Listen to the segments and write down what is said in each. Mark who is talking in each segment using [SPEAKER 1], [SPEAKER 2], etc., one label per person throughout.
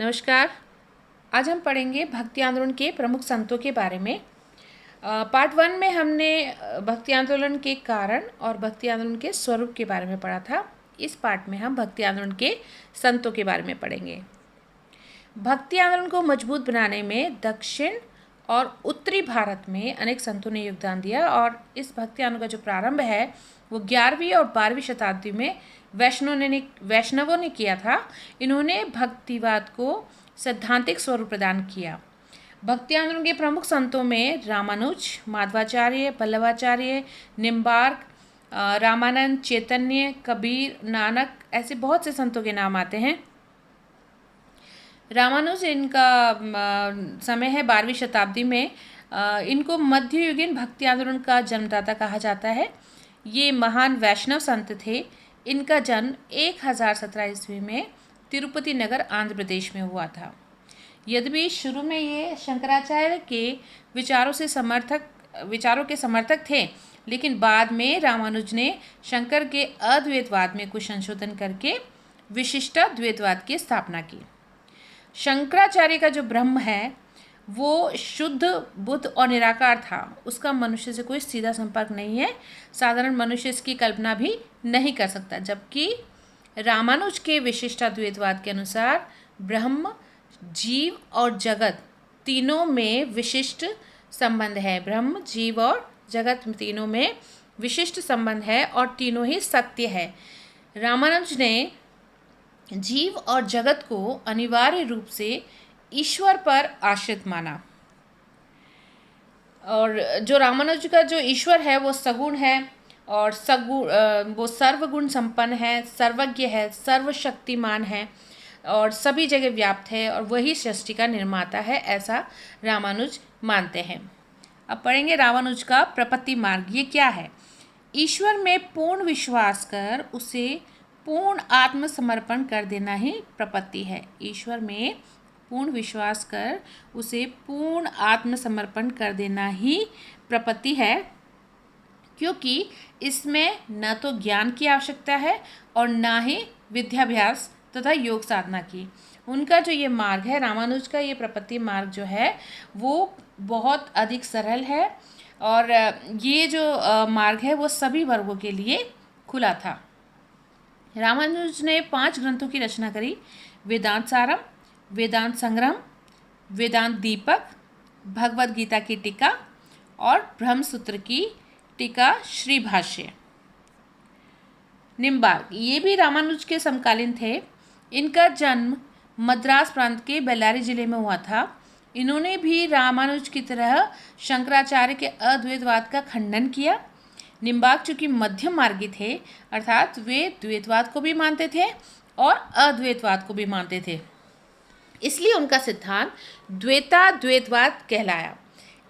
[SPEAKER 1] नमस्कार। आज हम पढ़ेंगे भक्ति आंदोलन के प्रमुख संतों के बारे में। पार्ट 1 में हमने भक्ति आंदोलन के कारण और भक्ति आंदोलन के स्वरूप के बारे में पढ़ा था। इस पार्ट में हम भक्ति आंदोलन के संतों के बारे में पढ़ेंगे। भक्ति आंदोलन को मजबूत बनाने में दक्षिण और उत्तरी भारत में अनेक संतों ने योगदान दिया और इस भक्ति आंदोलन का जो प्रारंभ है वो 11वीं और 12वीं शताब्दी में वैष्णवों ने किया था। इन्होंने भक्तिवाद को सैद्धांतिक स्वरूप प्रदान किया। भक्ति आंदोलन के प्रमुख संतों में रामानुज, माधवाचार्य, वल्लभाचार्य, निम्बार्क, रामानंद, चैतन्य, कबीर, नानक, ऐसे बहुत से संतों के नाम आते हैं। रामानुज, इनका समय है 12वीं शताब्दी में। इनको मध्ययुगीन भक्ति आंदोलन का जन्मदाता कहा जाता है। ये महान वैष्णव संत थे। इनका जन्म 1017 ईस्वी में तिरुपति नगर आंध्र प्रदेश में हुआ था। यद्यपि शुरू में ये शंकराचार्य के विचारों के समर्थक थे, लेकिन बाद में रामानुज ने शंकर के अद्वैतवाद में कुछ संशोधन करके विशिष्टाद्वैतवाद की स्थापना की। शंकराचार्य का जो ब्रह्म है वो शुद्ध, बुद्ध और निराकार था। उसका मनुष्य से कोई सीधा संपर्क नहीं है। साधारण मनुष्य इसकी कल्पना भी नहीं कर सकता। जबकि रामानुज के विशिष्टाद्वैतवाद के अनुसार ब्रह्म, जीव और जगत तीनों में विशिष्ट संबंध है। ब्रह्म, जीव और जगत तीनों में विशिष्ट संबंध है और तीनों ही सत्य है। रामानुज ने जीव और जगत को अनिवार्य रूप से ईश्वर पर आश्रित माना। और जो रामानुज का जो ईश्वर है वो सगुण है और वो सर्वगुण संपन्न है, सर्वज्ञ है, सर्वशक्तिमान है और सभी जगह व्याप्त है और वही सृष्टि का निर्माता है, ऐसा रामानुज मानते हैं। अब पढ़ेंगे रामानुज का प्रपत्ति मार्ग। ये क्या है? ईश्वर में पूर्ण विश्वास कर उसे पूर्ण आत्मसमर्पण कर देना ही प्रपत्ति है। ईश्वर में पूर्ण विश्वास कर उसे पूर्ण आत्मसमर्पण कर देना ही प्रपत्ति है, क्योंकि इसमें न तो ज्ञान की आवश्यकता है और न ही विद्याभ्यास तथा योग साधना की। उनका जो ये मार्ग है, रामानुज का ये प्रपत्ति मार्ग जो है वो बहुत अधिक सरल है और ये जो मार्ग है वो सभी वर्गों के लिए खुला था। रामानुज ने 5 ग्रंथों की रचना करी: वेदांत सारम, वेदांत संग्रह, वेदांत दीपक, भगवद गीता की टीका और ब्रह्मसूत्र की टीका श्री भाष्य। निम्बार्क, ये भी रामानुज के समकालीन थे। इनका जन्म मद्रास प्रांत के बेल्लारी जिले में हुआ था। इन्होंने भी रामानुज की तरह शंकराचार्य के अद्वैतवाद का खंडन किया। निम्बार्क चूँकि मध्यम मार्गी थे, अर्थात वे द्वैतवाद को भी मानते थे और अद्वैतवाद को भी मानते थे, इसलिए उनका सिद्धांत द्वैताद्वैतवाद कहलाया।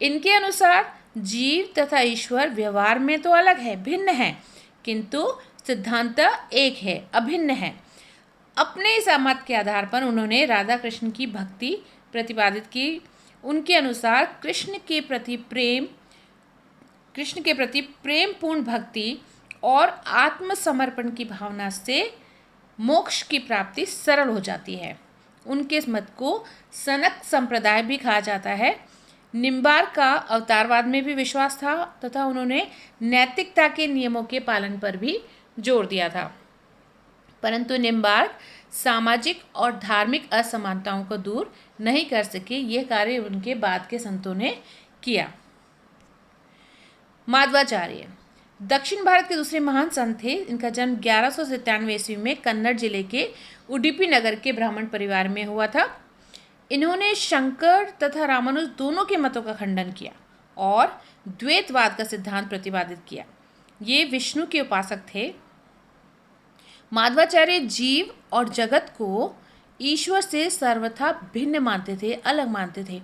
[SPEAKER 1] इनके अनुसार जीव तथा ईश्वर व्यवहार में तो अलग है, भिन्न है, किंतु सिद्धांत एक है, अभिन्न है। अपने इस मत के आधार पर उन्होंने राधा कृष्ण की भक्ति प्रतिपादित की। उनके अनुसार कृष्ण के प्रति प्रेम पूर्ण भक्ति और आत्मसमर्पण की भावना से मोक्ष की प्राप्ति सरल हो जाती है। उनके इस मत को सनक संप्रदाय भी कहा जाता है। निम्बार्क का अवतारवाद में भी विश्वास था तथा उन्होंने नैतिकता के नियमों के पालन पर भी जोर दिया था। परंतु निम्बार्क सामाजिक और धार्मिक असमानताओं को दूर नहीं कर सके। यह कार्य उनके बाद के संतों ने किया। माधवाचार्य दक्षिण भारत के दूसरे महान संत थे। इनका जन्म 1197 ईस्वी में कन्नड़ जिले के उडुपी नगर के ब्राह्मण परिवार में हुआ था। इन्होंने शंकर तथा रामानुज दोनों के मतों का खंडन किया और द्वैतवाद का सिद्धांत प्रतिपादित किया। ये विष्णु के उपासक थे। माधवाचार्य जीव और जगत को ईश्वर से सर्वथा भिन्न मानते थे, अलग मानते थे।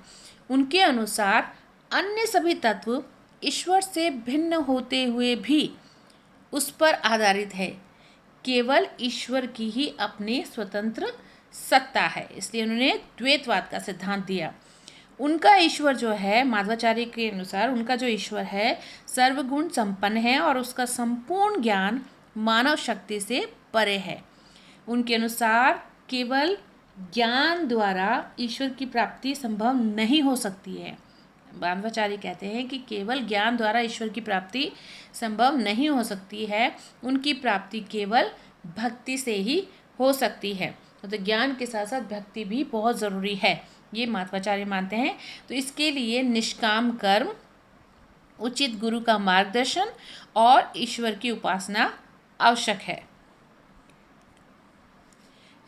[SPEAKER 1] उनके अनुसार अन्य सभी तत्व ईश्वर से भिन्न होते हुए भी उस पर आधारित है। केवल ईश्वर की ही अपनी स्वतंत्र सत्ता है, इसलिए उन्होंने द्वैतवाद का सिद्धांत दिया। उनका ईश्वर जो है, माधवाचार्य के अनुसार उनका जो ईश्वर है सर्वगुण संपन्न है और उसका संपूर्ण ज्ञान मानव शक्ति से परे है। उनके अनुसार केवल ज्ञान द्वारा ईश्वर की प्राप्ति संभव नहीं हो सकती है। माध्वाचार्य कहते हैं कि केवल ज्ञान द्वारा ईश्वर की प्राप्ति संभव नहीं हो सकती है, उनकी प्राप्ति केवल भक्ति से ही हो सकती है। तो ज्ञान के साथ साथ भक्ति भी बहुत ज़रूरी है, ये माध्वाचार्य मानते हैं। तो इसके लिए निष्काम कर्म, उचित गुरु का मार्गदर्शन और ईश्वर की उपासना आवश्यक है।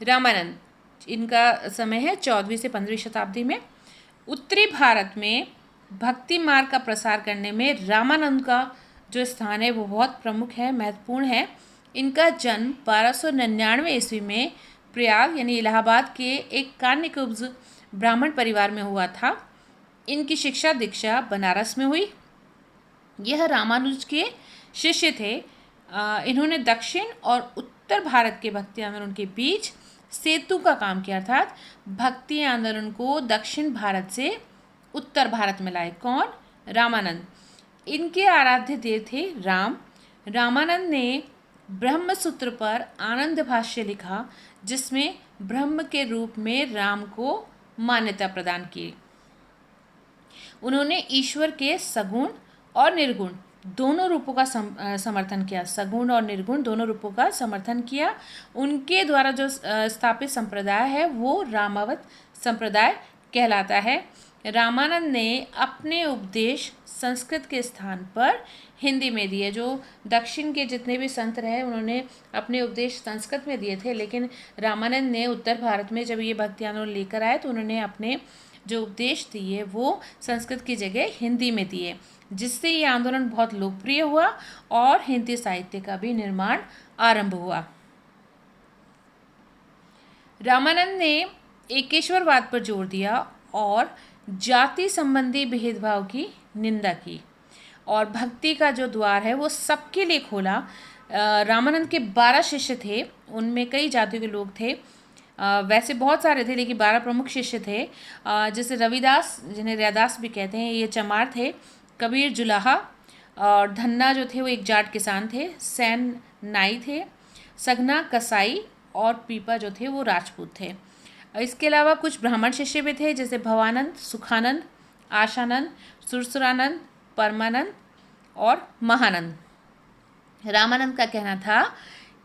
[SPEAKER 1] रामानंद, इनका समय है 14वीं से 15वीं शताब्दी में। उत्तरी भारत में भक्ति मार्ग का प्रसार करने में रामानंद का जो स्थान है वो बहुत प्रमुख है, महत्वपूर्ण है। इनका जन्म 1299 ईस्वी में प्रयाग यानी इलाहाबाद के एक कान्यकुब्ज ब्राह्मण परिवार में हुआ था। इनकी शिक्षा दीक्षा बनारस में हुई। यह रामानुज के शिष्य थे। इन्होंने दक्षिण और उत्तर भारत के भक्ति आंदोलन के बीच सेतु का काम किया, अर्थात भक्ति आंदोलन को दक्षिण भारत से उत्तर भारत में लाए। कौन? रामानंद। इनके आराध्य देव थे राम। रामानंद ने ब्रह्म सूत्र पर आनंद भाष्य लिखा, जिसमें ब्रह्म के रूप में राम को मान्यता प्रदान की। उन्होंने ईश्वर के सगुण और निर्गुण दोनों रूपों का समर्थन किया। सगुण और निर्गुण दोनों रूपों का समर्थन किया। उनके द्वारा जो स्थापित संप्रदाय है वो रामावत संप्रदाय कहलाता है। रामानंद ने अपने उपदेश संस्कृत के स्थान पर हिंदी में दिए। जो दक्षिण के जितने भी संत रहे उन्होंने अपने उपदेश संस्कृत में दिए थे, लेकिन रामानंद ने उत्तर भारत में जब ये भक्ति आंदोलन लेकर आए तो उन्होंने अपने जो उपदेश दिए वो संस्कृत की जगह हिंदी में दिए, जिससे ये आंदोलन बहुत लोकप्रिय हुआ और हिंदी साहित्य का भी निर्माण आरंभ हुआ। रामानंद ने एकेश्वरवाद पर जोर दिया और जाति संबंधी भेदभाव की निंदा की और भक्ति का जो द्वार है वो सबके लिए खोला। रामानंद के 12 शिष्य थे, उनमें कई जातियों के लोग थे। वैसे बहुत सारे थे लेकिन 12 प्रमुख शिष्य थे। जैसे रविदास, जिन्हें रैदास भी कहते हैं, ये चमार थे। कबीर जुलाहा और धन्ना जो थे वो एक जाट किसान थे। सैन नाई थे। सगना कसाई और पीपा जो थे वो राजपूत थे। इसके अलावा कुछ ब्राह्मण शिष्य भी थे, जैसे भवानंद, सुखानंद, आशानंद, सुरसुरानंद, परमानंद और महानंद। रामानंद का कहना था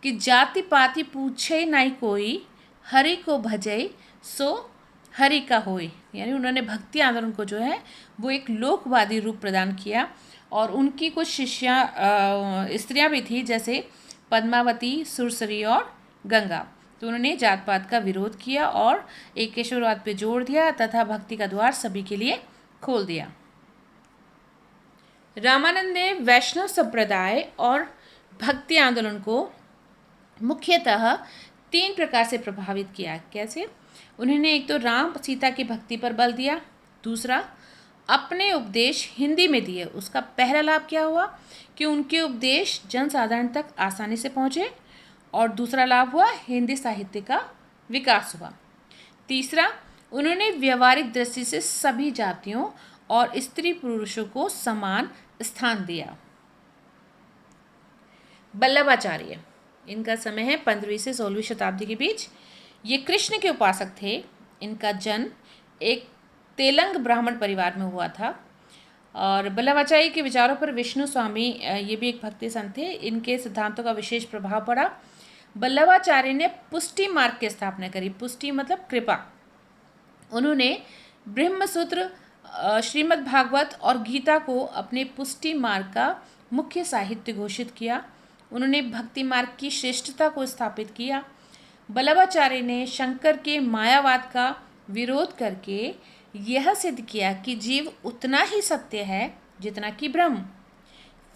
[SPEAKER 1] कि जाति पाति पूछे नाई कोई, हरि को भजई सो हरि का होई। यानी उन्होंने भक्ति आंदोलन को जो है वो एक लोकवादी रूप प्रदान किया। और उनकी कुछ स्त्रियां भी थी, जैसे पद्मावती, सुरसरी और गंगा। तो उन्होंने जात पात का विरोध किया और एकेश्वरवाद पे जोर दिया तथा भक्ति का द्वार सभी के लिए खोल दिया। रामानंद ने वैष्णव संप्रदाय और भक्ति आंदोलन को मुख्यतः 3 प्रकार से प्रभावित किया। कैसे? उन्होंने एक तो राम सीता की भक्ति पर बल दिया। दूसरा, अपने उपदेश हिंदी में दिए। उसका पहला लाभ क्या हुआ कि उनके उपदेश जनसाधारण तक आसानी से पहुँचे और दूसरा लाभ हुआ हिंदी साहित्य का विकास हुआ। तीसरा, उन्होंने व्यवहारिक दृष्टि से सभी जातियों और स्त्री पुरुषों को समान स्थान दिया। वल्लभाचार्य, इनका समय है 15वीं से 16वीं शताब्दी के बीच। ये कृष्ण के उपासक थे। इनका जन्म एक तेलंग ब्राह्मण परिवार में हुआ था। और वल्लभाचार्य के विचारों पर विष्णु स्वामी, ये भी एक भक्ति संत थे, इनके सिद्धांतों का विशेष प्रभाव पड़ा। वल्लभाचार्य ने पुष्टि मार्ग की स्थापना करी। पुष्टि मतलब कृपा। उन्होंने ब्रह्मसूत्र, श्रीमद् भागवत और गीता को अपने पुष्टि मार्ग का मुख्य साहित्य घोषित किया। उन्होंने भक्ति मार्ग की श्रेष्ठता को स्थापित किया। वल्लभाचार्य ने शंकर के मायावाद का विरोध करके यह सिद्ध किया कि जीव उतना ही सत्य है जितना कि ब्रह्म,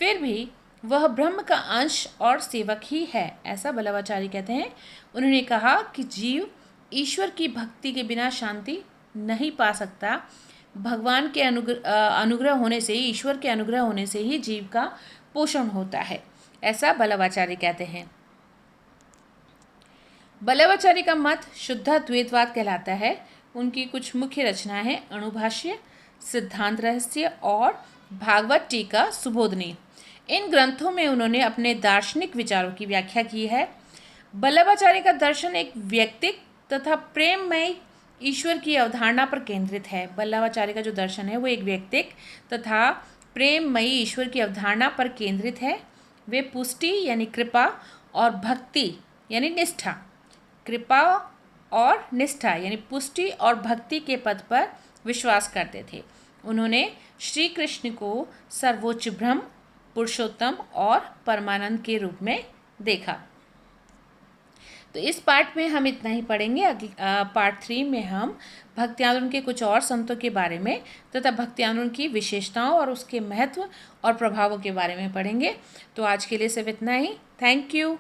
[SPEAKER 1] फिर भी वह ब्रह्म का अंश और सेवक ही है, ऐसा वल्लभाचार्य कहते हैं। उन्होंने कहा कि जीव ईश्वर की भक्ति के बिना शांति नहीं पा सकता। भगवान के अनुग्रह होने से, ईश्वर के अनुग्रह होने से ही जीव का पोषण होता है, ऐसा वल्लभाचार्य कहते हैं। वल्लभाचार्य का मत शुद्ध द्वैतवाद कहलाता है। उनकी कुछ मुख्य रचनाएं हैं अणुभाष्य, सिद्धांत रहस्य और भागवत टीका सुबोधनी। इन ग्रंथों में उन्होंने अपने दार्शनिक विचारों की व्याख्या की है। वल्लभाचार्य का दर्शन एक व्यक्तिक तथा प्रेममय ईश्वर की अवधारणा पर केंद्रित है। वल्लभाचार्य का जो दर्शन है वो एक व्यक्तिक तथा प्रेममयी ईश्वर की अवधारणा पर केंद्रित है। वे पुष्टि यानी कृपा और भक्ति यानी निष्ठा, कृपा और निष्ठा यानी पुष्टि और भक्ति के पद पर विश्वास करते थे। उन्होंने श्री कृष्ण को सर्वोच्च ब्रह्म, पुरुषोत्तम और परमानंद के रूप में देखा। तो इस पार्ट में हम इतना ही पढ़ेंगे। अगले पार्ट 3 में हम भक्ति आंदोलन के कुछ और संतों के बारे में तथा भक्ति आंदोलन की विशेषताओं और उसके महत्व और प्रभावों के बारे में पढ़ेंगे। तो आज के लिए सिर्फ इतना ही। Thank you.